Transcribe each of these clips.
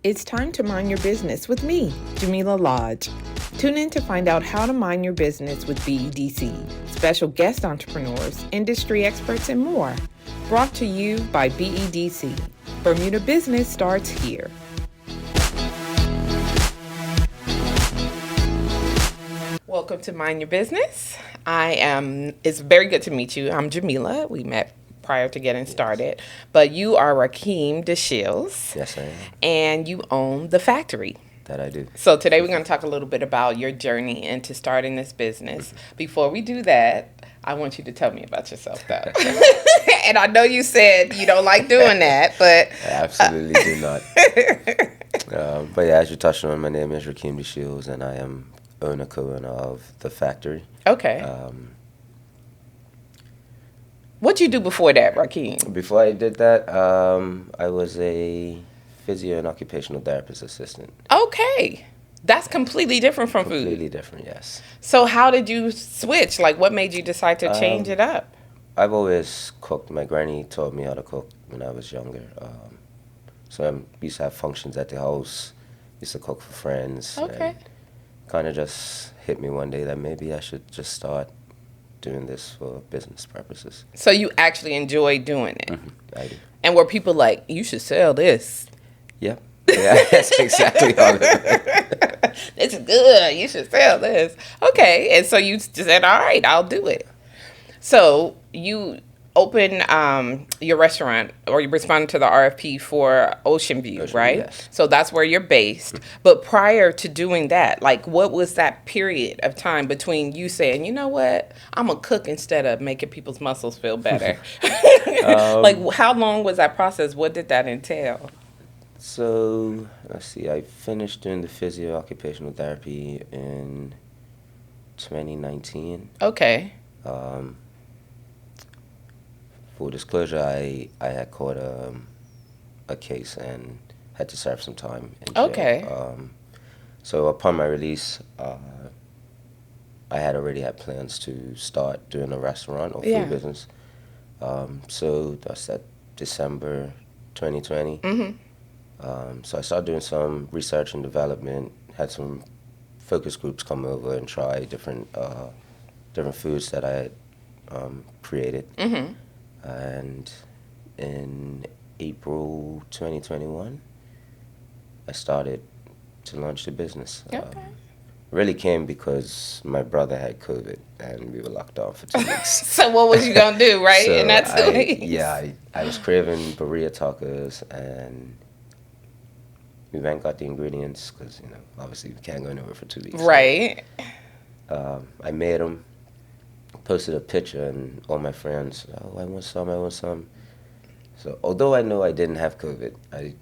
It's time to mind your business with me, Jamillah Lodge. Tune in to find out how to mind your business with BEDC, special guest entrepreneurs, industry experts, and more. Brought to you by BEDC. Bermuda Business starts here. Welcome to Mind Your Business. It's very good to meet you. I'm Jamillah. We met prior to getting started, but you are Rakeem DeShields. Yes, I am. And you own The Factory. That I do. So today we're going to talk a little bit about your journey into starting this business. Before we do that, I want you to tell me about yourself, though. And I know you said you don't like doing that, but... I absolutely do not. But yeah, as you touched on, my name is Rakeem DeShields, and I am co-owner of The Factory. Okay. What'd you do before that, Rakeem? Before I did that, I was a physio and occupational therapist assistant. Okay. That's completely different from food. Completely different, yes. So how did you switch? Like, what made you decide to change it up? I've always cooked. My granny taught me how to cook when I was younger. So I used to have functions at the house, used to cook for friends. Okay. Kind of just hit me one day that maybe I should just start doing this for business purposes. So you actually enjoy doing it? Mm-hmm, I do. And were people like, you should sell this? Yep. Yeah, that's exactly how it is. It's good. You should sell this. Okay. And so you just said, all right, I'll do it. So you open your restaurant, or you responded to the RFP for Ocean View, right? Yes. So that's where you're based. But prior to doing that, like, what was that period of time between you saying, you know what, I'm going to cook instead of making people's muscles feel better? Like, how long was that process? What did that entail? So, let's see, I finished doing the physio occupational therapy in 2019. Okay. Full disclosure, I had caught a case and had to serve some time in jail. Okay. So upon my release, I had already had plans to start doing a restaurant or food business. So that's that December 2020. Mm-hmm. So I started doing some research and development, had some focus groups come over and try different foods that I had created. Mm-hmm. And in April 2021, I started to launch the business. Okay. Really came because my brother had COVID and we were locked down for 2 weeks. So what was you going to do, right? So in that 2 weeks? Yeah, I was craving burrito tacos, and we went and got the ingredients because, obviously we can't go nowhere for 2 weeks. Right. So, I made them, posted a picture, and all my friends, I want some. So although I know I didn't have COVID, I,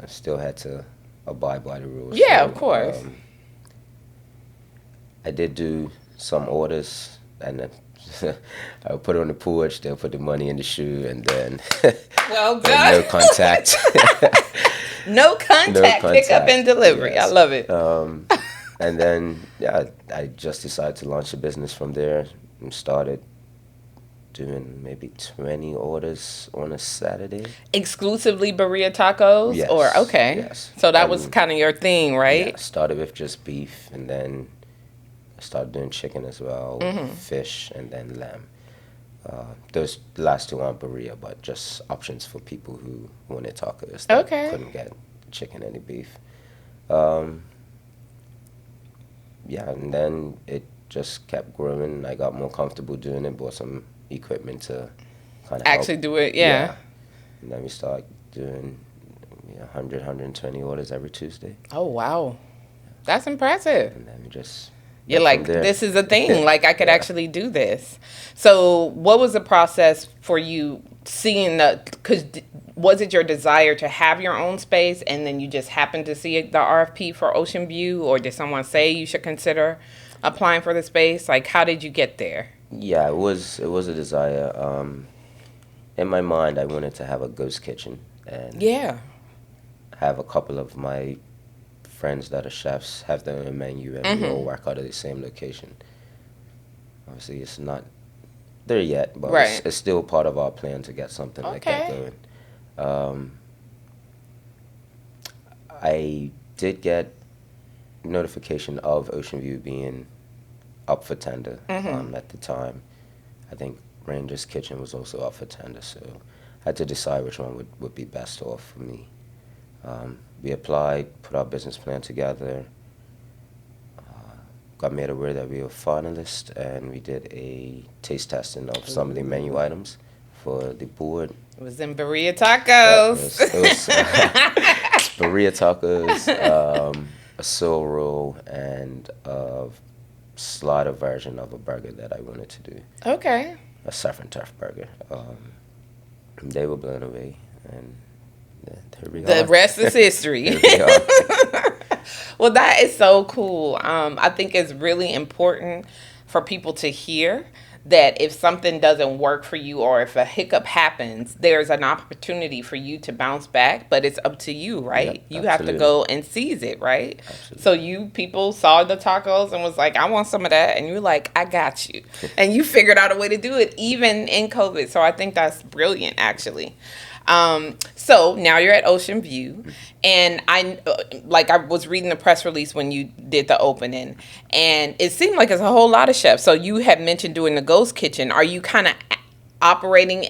still had to abide by the rules. Yeah, so, of course. I did do some orders, and then I would put it on the porch, they'll put the money in the shoe, and then well done. no contact. No contact, pickup and delivery. Yes. I love it. And then, I just decided to launch a business from there and started doing maybe 20 orders on a Saturday. Exclusively burrito tacos? Yes. Or, okay. Yes. So that was kind of your thing, right? Yeah, I started with just beef, and then I started doing chicken as well, fish, and then lamb. Those last two aren't burrito, but just options for people who wanted tacos that couldn't get chicken and beef. And then it just kept growing. I got more comfortable doing it, bought some equipment to kind of actually do it, yeah. And then we started doing 100, 120 orders every Tuesday. Oh, wow. That's impressive. And then we just... You're like, this is a thing. Like, I could actually do this. So what was the process for you seeing because was it your desire to have your own space and then you just happened to see the RFP for Ocean View, or did someone say you should consider applying for the space? Like, how did you get there? Yeah, it was a desire. In my mind, I wanted to have a ghost kitchen and have a couple of my friends that are chefs have their own menu, and we all work out of the same location. Obviously, it's not there yet, but it's still part of our plan to get something like that going. I did get notification of Ocean View being up for tender at the time. I think Ranger's Kitchen was also up for tender, so I had to decide which one would be best off for me. We applied, put our business plan together, got made aware that we were finalists, and we did a taste testing of some of the menu items for the board. It was in Burrito Tacos. It was Burrito Tacos, a soul roll, and a slider version of a burger that I wanted to do. Okay. A surf and turf burger. They were blown away, and here we are. The rest is history. Here we are. Well, that is so cool. I think it's really important for people to hear that if something doesn't work for you or if a hiccup happens, there's an opportunity for you to bounce back, but it's up to you, right? Yep, you have to go and seize it, right? Absolutely. So you people saw the tacos and was like, I want some of that. And you're like, I got you. And you figured out a way to do it even in COVID. So I think that's brilliant, actually. So now you're at Ocean View, and I was reading the press release when you did the opening, and it seemed like it's a whole lot of chefs. So you had mentioned doing the ghost kitchen. Are you kind of operating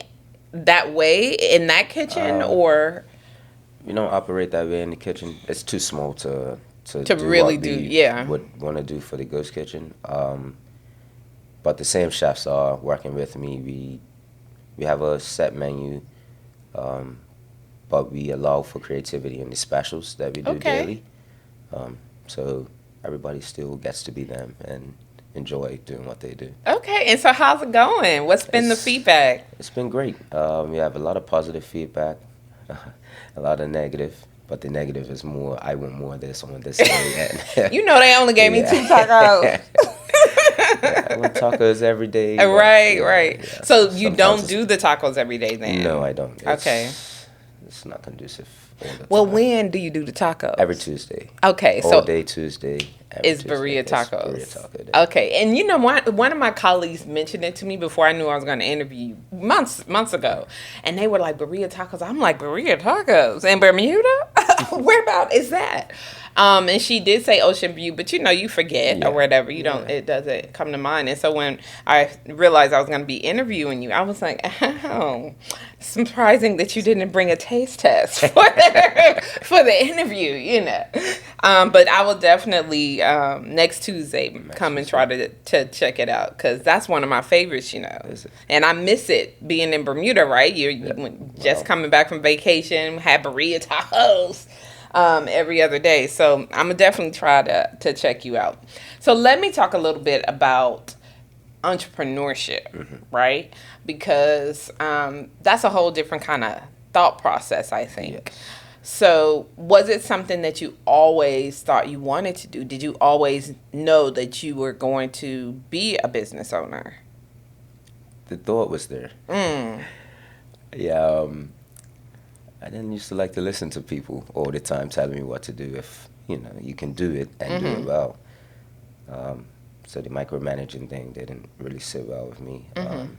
that way in that kitchen, or? We don't operate that way in the kitchen. It's too small to really do. Yeah. Would want to do for the ghost kitchen. But the same chefs are working with me. We have a set menu. But we allow for creativity in the specials that we do daily. So everybody still gets to be them and enjoy doing what they do. Okay, and so how's it going? What's been the feedback? It's been great. We have a lot of positive feedback, a lot of negative. But the negative is more, I want more of this, I want this. You know they only gave me 2 tacos. Yeah, I want tacos every day. Right. Yeah, so you don't do the tacos every day then? No, I don't. It's not conducive all the time. Well, when do you do the tacos? Every Tuesday. Okay, all day Tuesday. It's Burrito Tacos. Burrito Taco Day. Okay, and you know what? One of my colleagues mentioned it to me before I knew I was going to interview you months ago, and they were like, Burrito Tacos. I'm like, Burrito Tacos in Bermuda? Where about is that? And she did say Ocean View, but you forget or whatever. It doesn't come to mind. And so when I realized I was going to be interviewing you, I was like, oh, surprising that you didn't bring a taste test for the interview, But I will definitely next Tuesday come and try to check it out, because that's one of my favorites, And I miss it being in Bermuda, right? You're just coming back from vacation, had burrito tacos every other day. So I'm going to definitely try to check you out. So let me talk a little bit about entrepreneurship, right? Because that's a whole different kind of thought process, I think. Yes. So was it something that you always thought you wanted to do? Did you always know that you were going to be a business owner? The thought was there. Yeah, I didn't used to like to listen to people all the time telling me what to do if, you can do it and do it well. So the micromanaging thing didn't really sit well with me.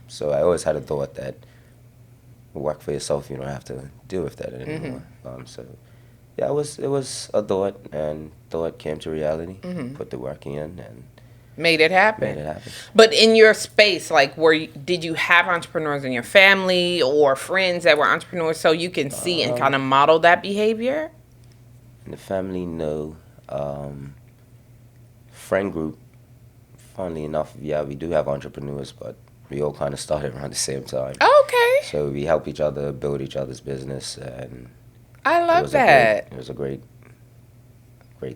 So I always had a thought that work for yourself, you don't have to deal with that anymore. So yeah, it was a thought, and thought came to reality. Put the work in and made it happen. But in your space, did you have entrepreneurs in your family or friends that were entrepreneurs, so you can see and kind of model that behavior? In the family, no. Friend group, funnily enough, yeah, we do have entrepreneurs, but we all kind of started around the same time. Okay. So we help each other build each other's business, and I love that. It was a great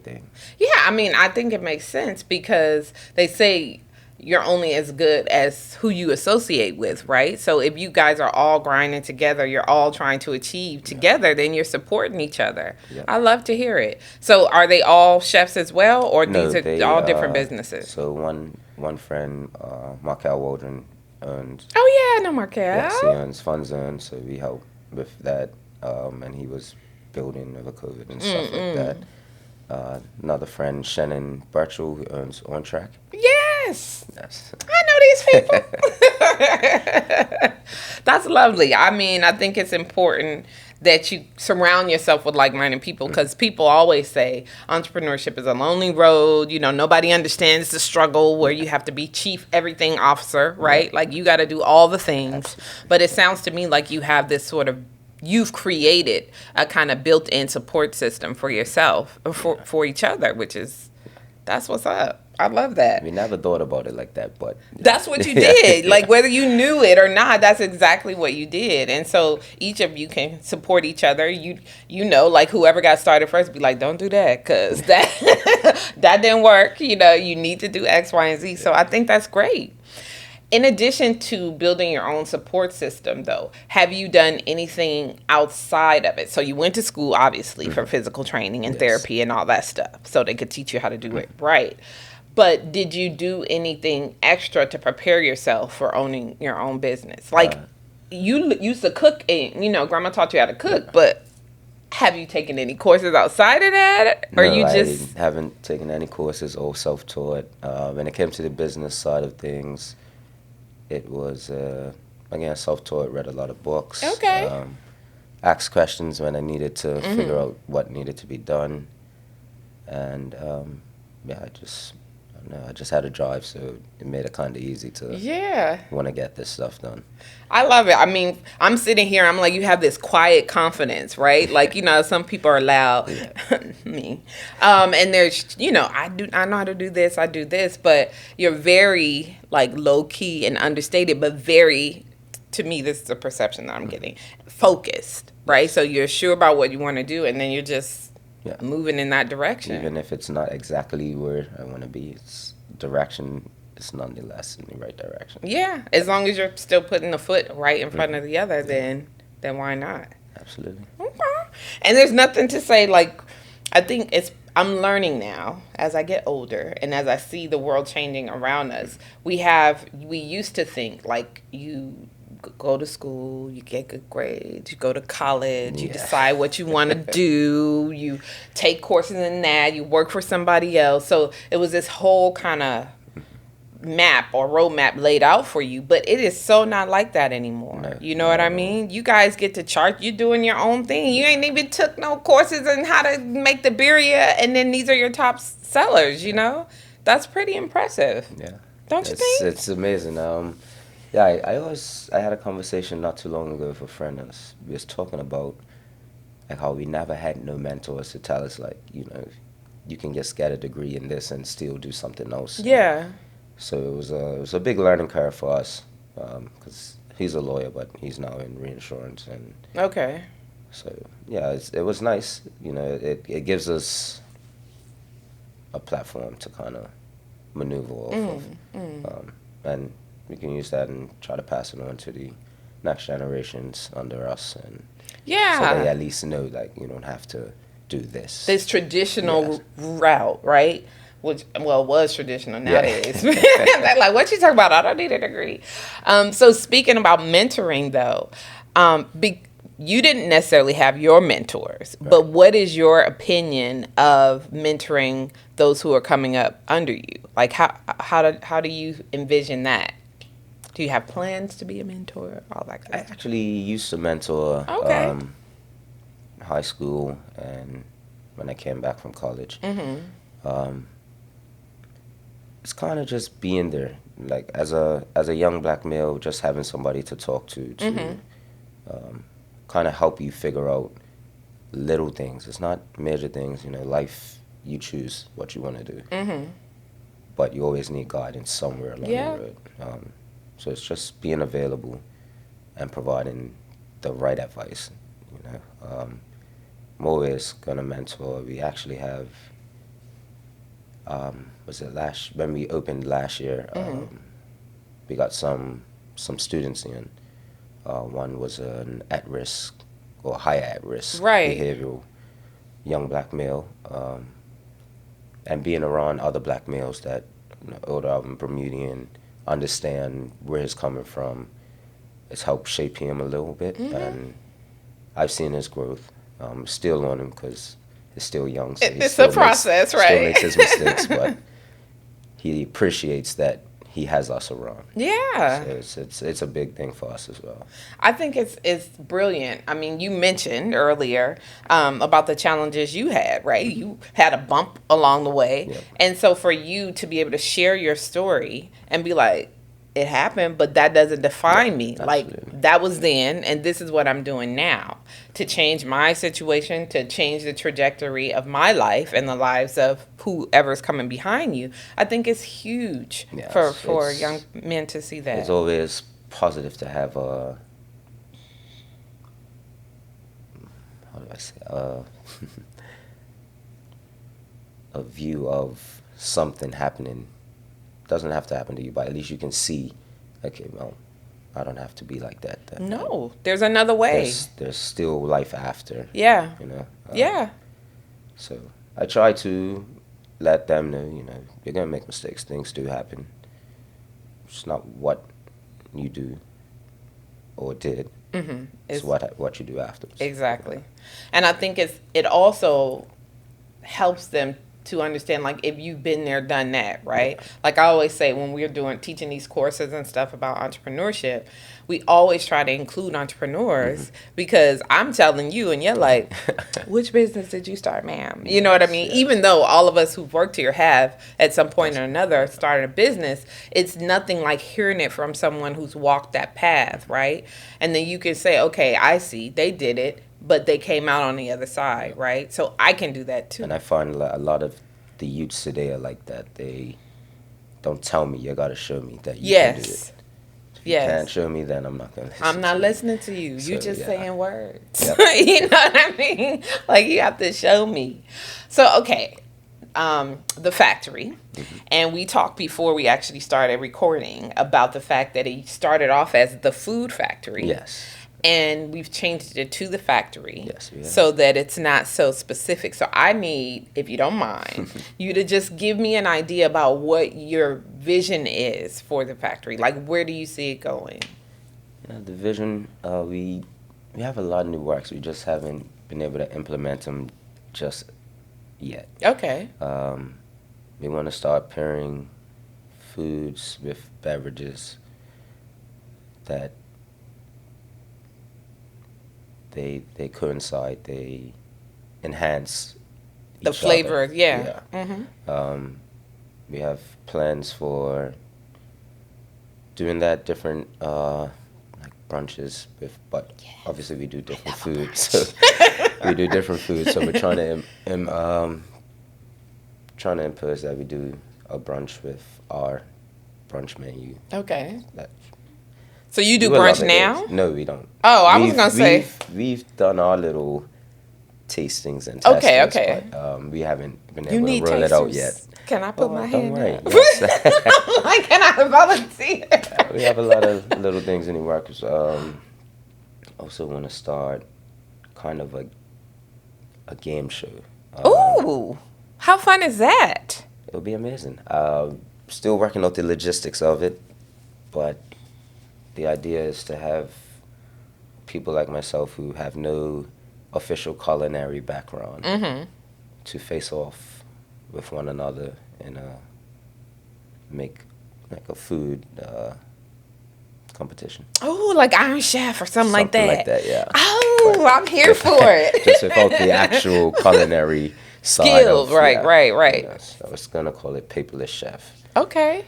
thing. Yeah, I think it makes sense, because they say you're only as good as who you associate with, right? So if you guys are all grinding together, you're all trying to achieve together, then you're supporting each other. Yep. I love to hear it. So are they all chefs as well, or these are all different businesses? So one friend, Markel Waldron, owns... Oh, yeah, I know Markel. Yes, he owns Fun Zone, so we help with that. And he was building over COVID and stuff like that. Another friend, Shannon Birchall, who owns On Track. Yes. I know these people. That's lovely. I think it's important that you surround yourself with like-minded people, because people always say entrepreneurship is a lonely road. You know, nobody understands the struggle where you have to be chief everything officer, right? Like you got to do all the things. Absolutely. But it sounds to me like you have this sort of, you've created a kind of built-in support system for yourself, for each other, which is, that's what's up. I love that. We never thought about it like that, but that's what you did. Yeah. Like whether you knew it or not, that's exactly what you did. And so each of you can support each other. You know, like whoever got started first, be like, don't do that, because that that didn't work. You know, you need to do X, Y, and Z. So I think that's great. In addition to building your own support system, though, have you done anything outside of it? So you went to school, obviously, for physical training and therapy and all that stuff, so they could teach you how to do it right. But did you do anything extra to prepare yourself for owning your own business? Like, you used to cook, and, you know, Grandma taught you how to cook, but have you taken any courses outside of that? Or no, you just... I haven't taken any courses, all self-taught. When it came to the business side of things, it was, again, self-taught, read a lot of books. Okay. Asked questions when I needed to figure out what needed to be done. And, I just had a drive, so it made it kind of easy to want to get this stuff done. I love it. I mean, I'm sitting here, I'm like, you have this quiet confidence, right? Like, you know, some people are loud, me. And there's, you know, I know how to do this, I do this, but you're very, like, low-key and understated, but very, to me, this is the perception that I'm getting, focused, right? So you're sure about what you want to do, and then you're just moving in that direction. Even if it's not exactly where I want to be, it's direction is nonetheless in the right direction. Yeah, as long as you're still putting the foot right in front of the other, then why not? Absolutely. Okay. And there's nothing to say, like, I think I'm learning now as I get older and as I see the world changing around us. We used to think, like, you go to school, you get good grades, you go to college, you decide what you want to do, you take courses in that, you work for somebody else. So it was this whole kind of map or roadmap laid out for you, but it is so not like that anymore. No, you know what I mean? You guys get to chart, you're doing your own thing. You ain't even took no courses on how to make the birria, and then these are your top sellers, you know? That's pretty impressive. Yeah. Don't you think? It's amazing. I had a conversation not too long ago with a friend, and we was talking about like how we never had no mentors to tell us, like, you know, you can just get a degree in this and still do something else. Yeah. So it was a big learning curve for us, because he's a lawyer, but he's now in reinsurance. And okay. So yeah, it was nice. You know, it gives us a platform to kind of maneuver off of, and we can use that and try to pass it on to the next generations under us, and so they at least know, like, you don't have to do this traditional route, right? Which, well, was traditional nowadays. They're like, what you talking about? I don't need a degree. So speaking about mentoring, though, you didn't necessarily have your mentors, but what is your opinion of mentoring those who are coming up under you? Like, how do you envision that? Do you have plans to be a mentor? All that kind of stuff? I actually used to mentor high school and when I came back from college. It's kind of just being there, like as a young black male, just having somebody to talk to kind of help you figure out little things. It's not major things, you know. Life, you choose what you want to do, but you always need guidance somewhere along the road. So it's just being available and providing the right advice, you know. I'm always gonna mentor. We actually have, when we opened last year, we got some students in. One was an at-risk or higher at-risk behavioral young black male, and being around other black males that, you know, older and Bermudian, understand where he's coming from. It's helped shape him a little bit, and I've seen his growth. Still on him because he's still young. So it's a process, right? Still makes his mistakes, but he appreciates that he has us around. Yeah. So it's a big thing for us as well. I think it's brilliant. I mean, you mentioned earlier about the challenges you had, right? You had a bump along the way. Yep. And so for you to be able to share your story and be like, it happened, but that doesn't define me. Absolutely. Like, that was then, and this is what I'm doing now to change my situation, to change the trajectory of my life and the lives of whoever's coming behind you. I think it's huge for young men to see that. It's always positive to have a, how do I say, a view of something happening. Doesn't have to happen to you, but at least you can see, okay, well, I don't have to be like that. No, there's another way. There's still life after. Yeah. You know? Yeah. So I try to let them know, you know, you're going to make mistakes. Things do happen. It's not what you do or did. Mm-hmm. It's what you do afterwards. Exactly. And I think it also helps them to understand, like, if you've been there, done that, right? Yeah. Like I always say, when we're teaching these courses and stuff about entrepreneurship, we always try to include entrepreneurs because I'm telling you, and you're like, which business did you start, ma'am? You know what I mean? Yes. Even though all of us who've worked here have, at some point or another, started a business, it's nothing like hearing it from someone who's walked that path, right? And then you can say, okay, I see, they did it, but they came out on the other side, right? So I can do that too. And I find a lot of the youths today are like that. They don't tell me, you got to show me that you can do it. If you can't show me, then I'm not going to listen. I'm not listening to you. So, you just saying words. Yep. You know what I mean? Like, you have to show me. So, okay, the factory. Mm-hmm. And we talked before we actually started recording about the fact that it started off as the food factory. Yes. And we've changed it to the factory. Yes, we have. So that it's not so specific. So I need, if you don't mind, you to just give me an idea about what your vision is for the factory. Like, where do you see it going? The vision, we have a lot of new works. We just haven't been able to implement them just yet. Okay. We want to start pairing foods with beverages that they coincide, they enhance the flavor. Other. Yeah. Mm-hmm. We have plans for doing that different like brunches but obviously we do different foods. So we do different foods. So we're trying to impose that we do a brunch with our brunch menu. Okay. So you do brunch now? No, we don't. Oh, I was going to say. We've done our little tastings and testings. Okay. But we haven't been able to roll it out yet. Can I put my hand Don't worry. up? Yes. Like, can I volunteer? We have a lot of little things in the works. Also want to start kind of a game show. Ooh, how fun is that? It'll be amazing. Still working out the logistics of it, but the idea is to have people like myself who have no official culinary background to face off with one another and make like a food competition. Oh, like Iron Chef or something like that. Something like that, yeah. Oh, but I'm here for it. Just without the actual culinary skills, right. Yeah, so I was gonna call it Paperless Chef. Okay.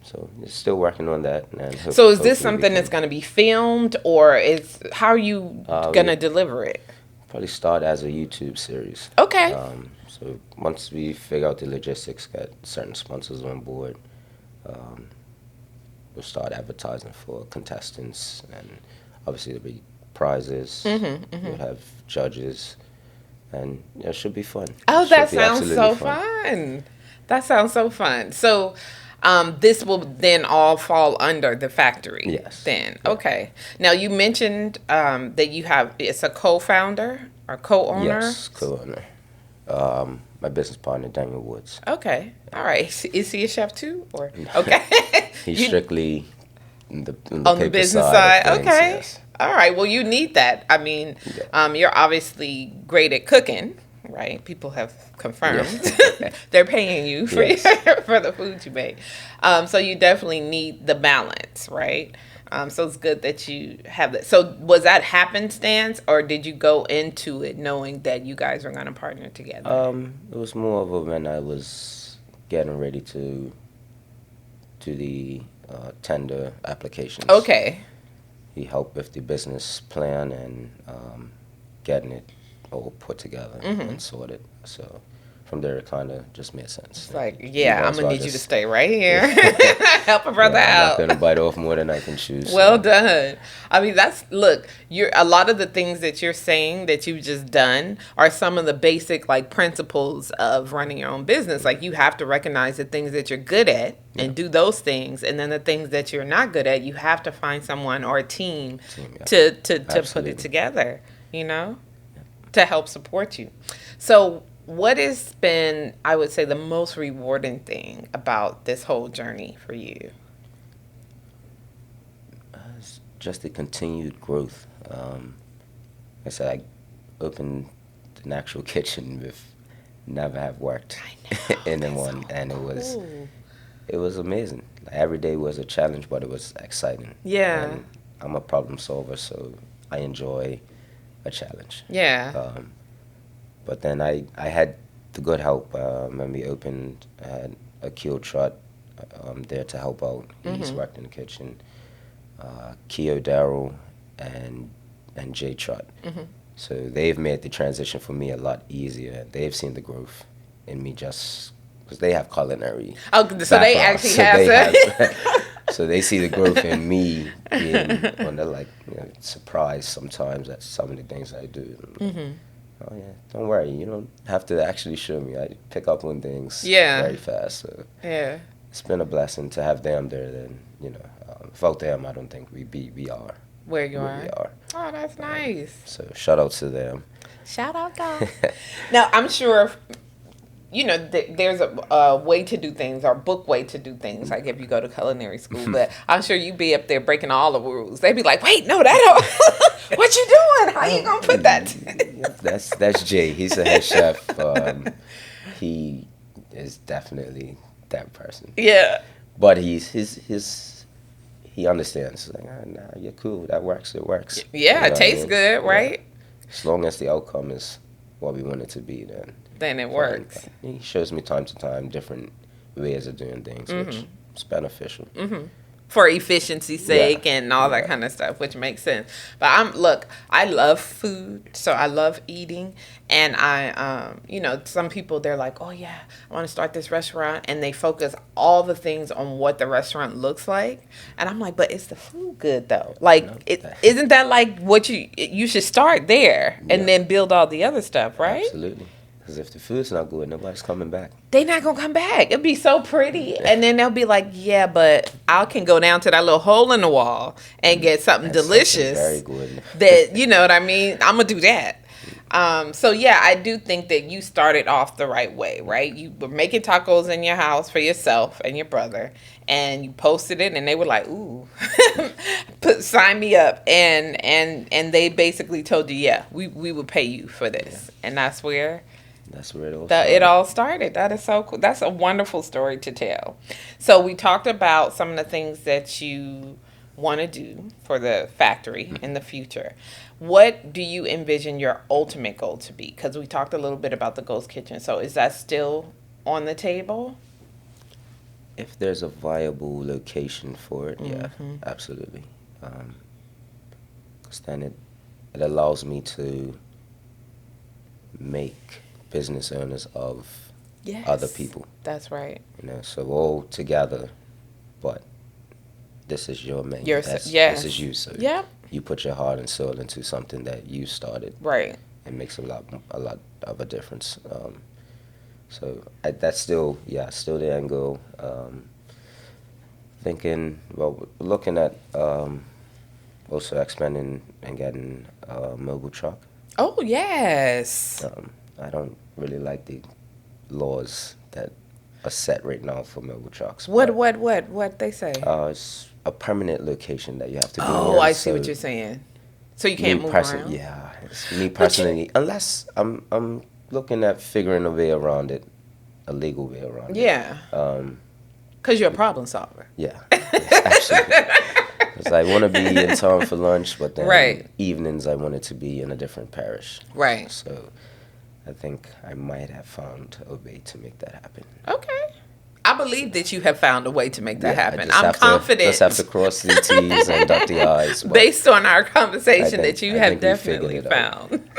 So still working on that. And so is this something that's going to be filmed, or how are you going to deliver it? Probably start as a YouTube series. Okay. So once we figure out the logistics, get certain sponsors on board, we'll start advertising for contestants, and obviously there'll be prizes. We'll have judges, and it should be fun. Oh, that sounds so fun. That sounds so fun. So this will then all fall under the factory. Yes. Then, okay. Now you mentioned that it's a co-founder or co-owner. Yes, co-owner. My business partner, Daniel Woods. Okay. All right. Is he a chef too, or No. okay? He's strictly on the business side. Okay. Yes. All right. Well, you need that. I mean, you're obviously great at cooking. right? People have confirmed they're paying you for for the food you make. So you definitely need the balance, right? So it's good that you have that. So was that happenstance, or did you go into it knowing that you guys were going to partner together? It was more of a when I was getting ready to do the tender applications. Okay. He helped with the business plan and getting it all put together and sorted. So from there, it kind of just made sense. It's like, I'm going to need you to stay right here. Help a brother I'm out. not going to bite off more than I can chew. Well done. I mean, you're a lot of the things that you're saying that you've just done are some of the basic like principles of running your own business. Like you have to recognize the things that you're good at and do those things. And then the things that you're not good at, you have to find someone or a team to put it together, to help support you. So what has been, I would say, the most rewarding thing about this whole journey for you? It's just the continued growth. Like I said, I opened an actual kitchen with never have worked in one, so and it was amazing. Like, every day was a challenge, but it was exciting. Yeah. And I'm a problem solver, so I enjoy a challenge. Yeah. But then I had the good help when we opened. I had a Keo Trot there to help out. He's worked in the kitchen. Keo Darrell and Jay Trot. So they've made the transition for me a lot easier. They've seen the growth in me just because they have culinary. Oh, so they actually have that. So they see the growth in me being when they're like surprised sometimes at some of the things I do. Oh yeah, don't worry. You don't have to actually show me. I pick up on things very fast. So it's been a blessing to have them there. Then without them, I don't think we are where you are. We are. Oh, that's nice. So shout out to them. Shout out, guys. Now I'm sure. There's a way to do things or book way to do things, like if you go to culinary school. But I'm sure you be up there breaking all the rules. They'd be like, wait, no, that don't. What you doing? How you going to put that? That's Jay. He's a head chef. He is definitely that person. Yeah. But he understands. Like, nah, you're cool. That works. It works. Yeah, it tastes good, right? As long as the outcome is what we want it to be, then it works. He shows me time to time different ways of doing things, which is beneficial. For efficiency's sake and all that kind of stuff, which makes sense. But I love food, so I love eating. And some people, they're like, oh yeah, I want to start this restaurant. And they focus all the things on what the restaurant looks like. And I'm like, but is the food good though? Like, isn't that like what you should start there and then build all the other stuff, right? Absolutely. Because if the food's not good, nobody's coming back. They're not going to come back. It'll be so pretty. And then they'll be like, yeah, but I can go down to that little hole in the wall and get something delicious. Very good. That, you know what I mean? I'm going to do that. So, yeah, I do think that you started off the right way, right? You were making tacos in your house for yourself and your brother. And you posted it, and they were like, ooh, sign me up. And they basically told you, yeah, we will pay you for this. And that's where it all started. That is so cool. That's a wonderful story to tell. So we talked about some of the things that you want to do for the factory in the future. What do you envision your ultimate goal to be? Because we talked a little bit about the ghost kitchen. So is that still on the table? If there's a viable location for it, yeah, absolutely. Because then it allows me to make business owners of other people. That's right. So all together, but this is your menu. This is you. So you put your heart and soul into something that you started. Right. It makes a lot of a difference. So that's still the end goal. Looking at also expanding and getting a mobile truck. Oh, yes. I don't really like the laws that are set right now for mobile trucks. What they say? It's a permanent location that you have to be in. Oh, I see what you're saying. So you can't move around? Yeah. It's me personally, unless I'm looking at figuring a way around it, a legal way around it. Yeah. Because you're a problem solver. Yeah, absolutely. Because I want to be in town for lunch, but then evenings I wanted to be in a different parish. Right. So I think I might have found a way to make that happen. Okay. I believe that you have found a way to make that happen. I'm confident. Just have to cross the T's and dot the I's. Based on our conversation, that you have definitely found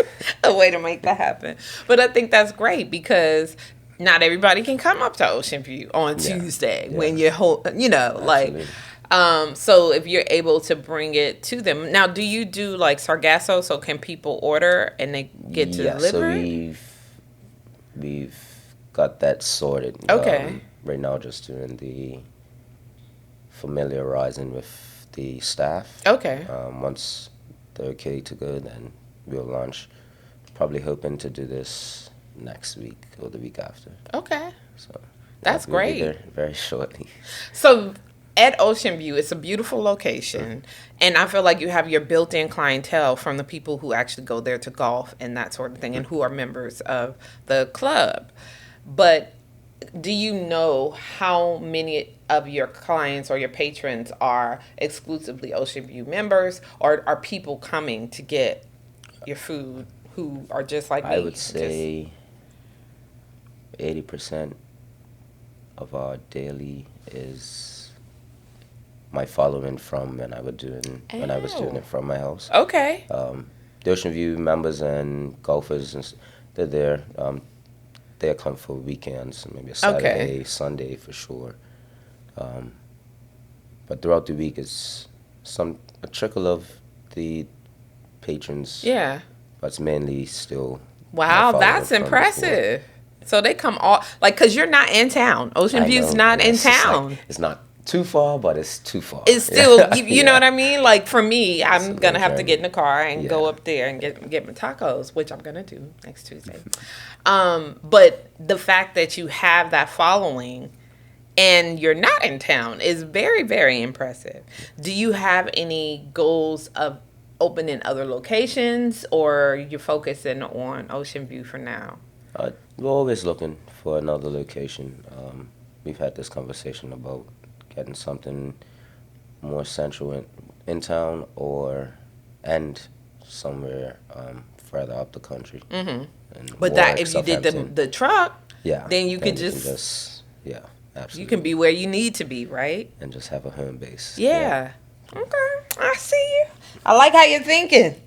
a way to make that happen. But I think that's great because not everybody can come up to Ocean View on Tuesday when you're, like, so if you're able to bring it to them. Now, do you do like Sargasso? So can people order and they get delivered? So we've got that sorted. Okay. Right now, just doing the familiarizing with the staff. Okay. Once they're okay to go, then we'll launch. Probably hoping to do this next week or the week after. Okay. So that's great. Be there very shortly. So at Ocean View, it's a beautiful location, and I feel like you have your built-in clientele from the people who actually go there to golf and that sort of thing, and who are members of the club. But do you know how many of your clients or your patrons are exclusively Ocean View members, or are people coming to get your food who are just like me? I would say 80% of our daily is my following from when I was doing it from my house. Okay. The Ocean View members and golfers, they're there. They'll come for weekends, maybe a Saturday, Sunday for sure. But throughout the week, it's a trickle of the patrons. Yeah. But it's mainly still. Wow, that's impressive. So they come all, like, because you're not in town. Ocean View's not in town. It's not too far, but it's too far. It's still, you know what I mean? Like, for me, I'm going to have to get in the car and go up there and get my tacos, which I'm going to do next Tuesday. But the fact that you have that following and you're not in town is very, very impressive. Do you have any goals of opening other locations, or you're focusing on Ocean View for now? We're always looking for another location. We've had this conversation about getting something more central in town and somewhere further up the country. Mm-hmm. But that if you did the truck, then you could just absolutely. You can be where you need to be, right? And just have a home base. Yeah. Okay, I see you. I like how you're thinking.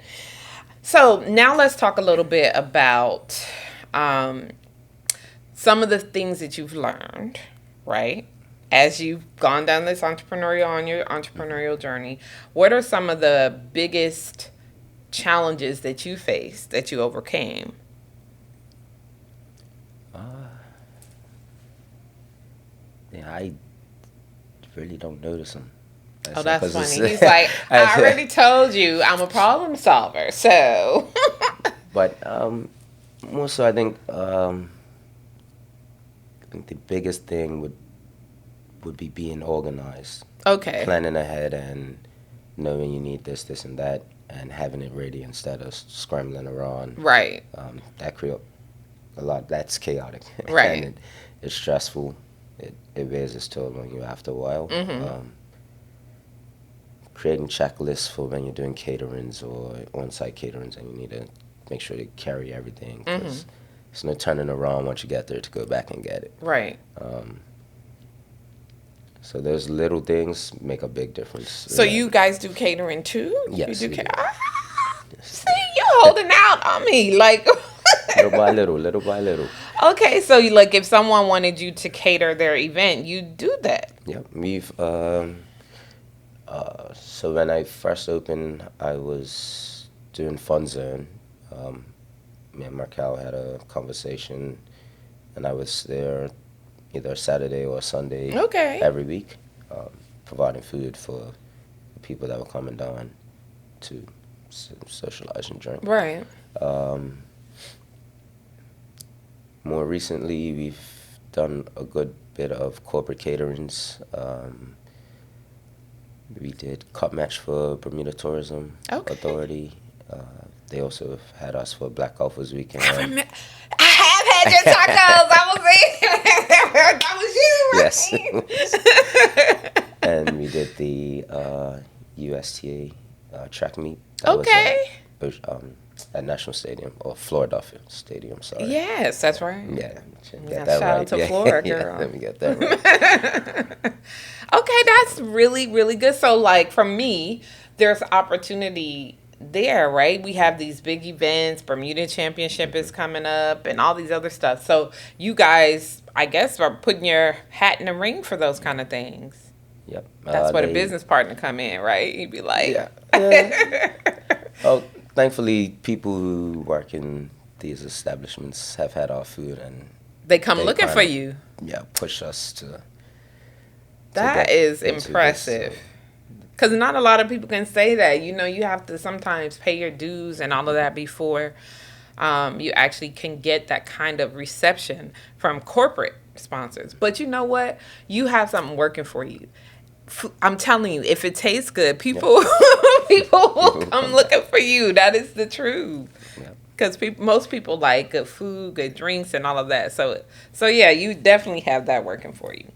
So now let's talk a little bit about some of the things that you've learned, right? As you've gone down this on your entrepreneurial journey. What are some of the biggest challenges that you faced that you overcame? I really don't notice them. That's funny. He's like, I already told you I'm a problem solver, so. But more so, I think the biggest thing would be being organized. Okay. Planning ahead and knowing you need this, this, and that, and having it ready instead of scrambling around. Right. That creates a lot. That's chaotic. Right. And it's stressful. It wears its toll on you after a while. Mm-hmm. Creating checklists for when you're doing caterings or on-site caterings, and you need to make sure to carry everything, because there's no turning around once you get there to go back and get it. Right. So those little things make a big difference. So you guys do catering too? Yes. You do See, you're holding out on me, like. little by little. Okay, so like if someone wanted you to cater their event, you do that. Yeah, we've. So when I first opened, I was doing Fun Zone. Me and Markel had a conversation, and I was there either Saturday or Sunday every week, providing food for the people that were coming down to socialize and drink. Right. More recently, we've done a good bit of corporate caterings. We did cup match for Bermuda Tourism Authority. They also had us for Black Golfers Weekend. I had your tacos. I was there. That was you, right? Yes. And we did the USTA track meet. Okay. At National Stadium, or Philadelphia Stadium, sorry. Yes, that's right. Yeah. Get that shout right. out to Florida, girl. Yeah, let me get that right. Okay, that's really, really good. So, like, for me, there's opportunity there, right? We have these big events. Bermuda Championship is coming up and all these other stuff. So, you guys, I guess, are putting your hat in the ring for those kind of things. Yep. That's where the business partner come in, right? You'd be like... Yeah. Oh, thankfully, people who work in these establishments have had our food, and they come looking for you. Yeah, push us to. That is impressive. Because not a lot of people can say that. You know, you have to sometimes pay your dues and all of that before you actually can get that kind of reception from corporate sponsors. But you know what? You have something working for you. I'm telling you, if it tastes good, people people will come looking for you. That is the truth. Because most people like good food, good drinks, and all of that. So yeah, you definitely have that working for you.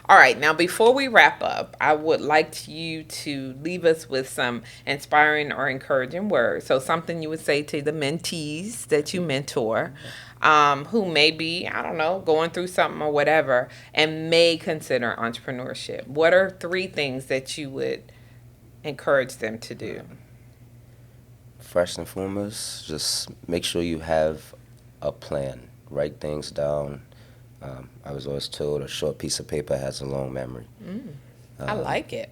All right, now before we wrap up, I would like you to leave us with some inspiring or encouraging words. So something you would say to the mentees that you mentor, who may be, I don't know, going through something or whatever, and may consider entrepreneurship. What are 3 things that you would encourage them to do? First and foremost, just make sure you have a plan. Write things down. I was always told a short piece of paper has a long memory. I like it.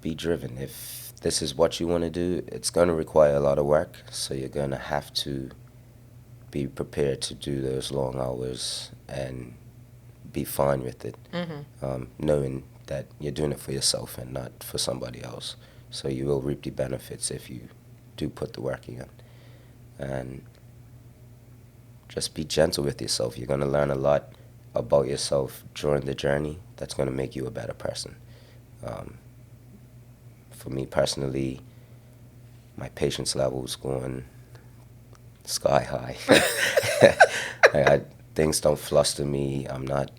Be driven. If this is what you want to do, it's going to require a lot of work, so you're going to have to be prepared to do those long hours and be fine with it, knowing that you're doing it for yourself and not for somebody else. So you will reap the benefits if you do put the work in. And just be gentle with yourself. You're going to learn a lot about yourself during the journey that's going to make you a better person. For me personally, my patience level is going sky high. Things don't fluster me. I'm not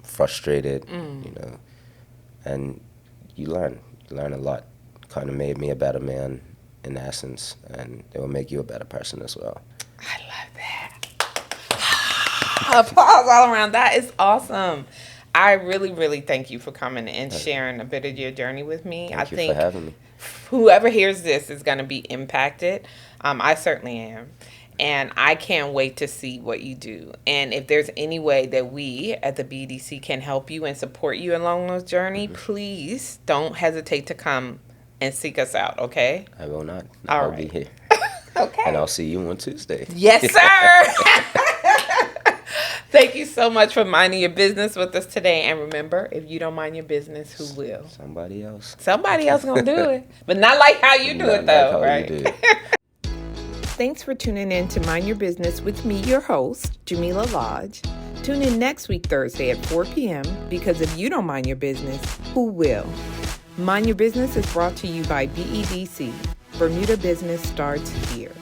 frustrated, you know. And you learn a lot. Kind of made me a better man in essence, and it will make you a better person as well. I love that. Applause all around. That is awesome. I really, really thank you for coming and sharing a bit of your journey with me. Thank you for having me. Whoever hears this is going to be impacted. I certainly am. And I can't wait to see what you do. And if there's any way that we at the BDC can help you and support you along this journey, please don't hesitate to come and seek us out, okay? I will not. All I'll right. be here. Okay. And I'll see you on Tuesday. Yes, sir. Thank you so much for minding your business with us today. And remember, if you don't mind your business, who will? Somebody else. Somebody else going to do it. But not like how you do it, though, right? You do it. Thanks for tuning in to Mind Your Business with me, your host, Jamillah Lodge. Tune in next week, Thursday at 4 p.m. because if you don't mind your business, who will? Mind Your Business is brought to you by BEDC. Bermuda Business starts here.